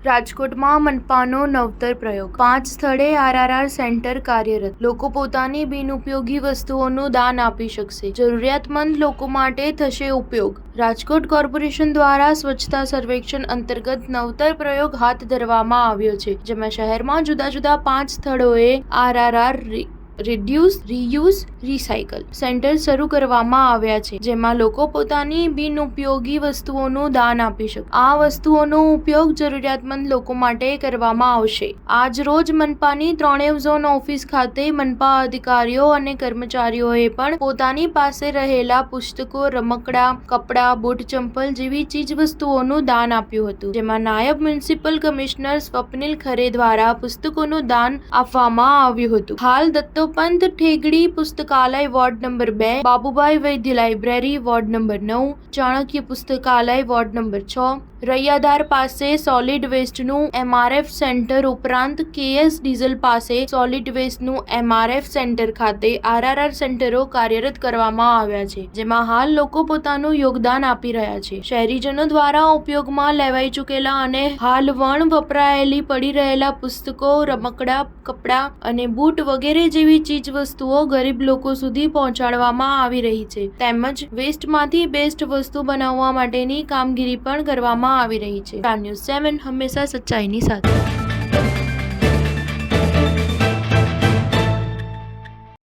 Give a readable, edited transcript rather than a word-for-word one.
રાજકોટમાં મનપાનો નવતર પ્રયોગ 5 સ્થળે આરઆરઆર સેન્ટર કાર્યરત। લોકો પોતાની બિનઉપયોગી વસ્તુઓનું દાન આપી શકશે। જરૂરિયાતમંદ લોકો માટે થશે ઉપયોગ। રાજકોટ કોર્પોરેશન દ્વારા સ્વચ્છતા સર્વેક્ષણ અંતર્ગત નવતર પ્રયોગ હાથ ધરવામાં આવ્યો છે, જેમાં શહેરમાં જુદા જુદા 5 સ્થળોએ RRR reduce, reuse, recycle centre શરૂ કરવામાં આવ્યા છે, જેમાં લોકો પોતાની બિનઉપયોગી વસ્તુઓનું દાન આપી શકે। આ વસ્તુઓનો ઉપયોગ જરૂરિયાતમંદ લોકો માટે કરવામાં આવશે। આજ રોજ મનપાની 3 ઝોન ઓફિસ ખાતે મનપા અધિકારીઓ અને કર્મચારીઓએ પણ પોતાની પાસે રહેલા પુસ્તકો, રમકડાં, કપડાં, બૂટ, ચંપલ જેવી ચીજ વસ્તુઓનું દાન આપ્યું હતું, જેમાં નાયબ મ્યુનિસિપલ કમિશનર સ્વપ્નિલ ખરે દ્વારા પુસ્તકોનું દાન આપવામાં આવ્યું હતું। હાલ દત્તોપંત ઠેગડી પુસ્તકાલય વોર્ડ નંબર 2, બાબુભાઈ વૈદ્ય લાઇબ્રેરી વોર્ડ નંબર 9, ચાણક્ય પુસ્તકાલય વોર્ડ નંબર 6, રૈયાધાર પાસે સોલિડ વેસ્ટનું એમઆરએફ સેન્ટર ઉપરાંત કેએસ ડીઝલ પાસે સોલિડ વેસ્ટનું એમઆરએફ સેન્ટર ખાતે આરઆરઆર સેન્ટરો કાર્યરત કરવામાં આવ્યા છે, જેમાં હાલ લોકો પોતાનું યોગદાન આપી રહ્યા છે। શહેરીજનો દ્વારા ઉપયોગમાં લેવાઈ ચૂકેલા અને હાલ વણ વપરાયેલી પડી રહેલા પુસ્તકો, રમકડાં, કપડાં અને બૂટ વગેરે જેવી ચીજ વસ્તુઓ ગરીબ લોકો સુધી પહોંચાડવામાં આવી રહી છે, તેમજ વેસ્ટમાંથી બેસ્ટ વસ્તુ બનાવવા માટેની કામગીરી પણ કરવામાં આવી રહી છે। ન્યૂઝ 7 હંમેશા સચ્ચાઈની સાથે।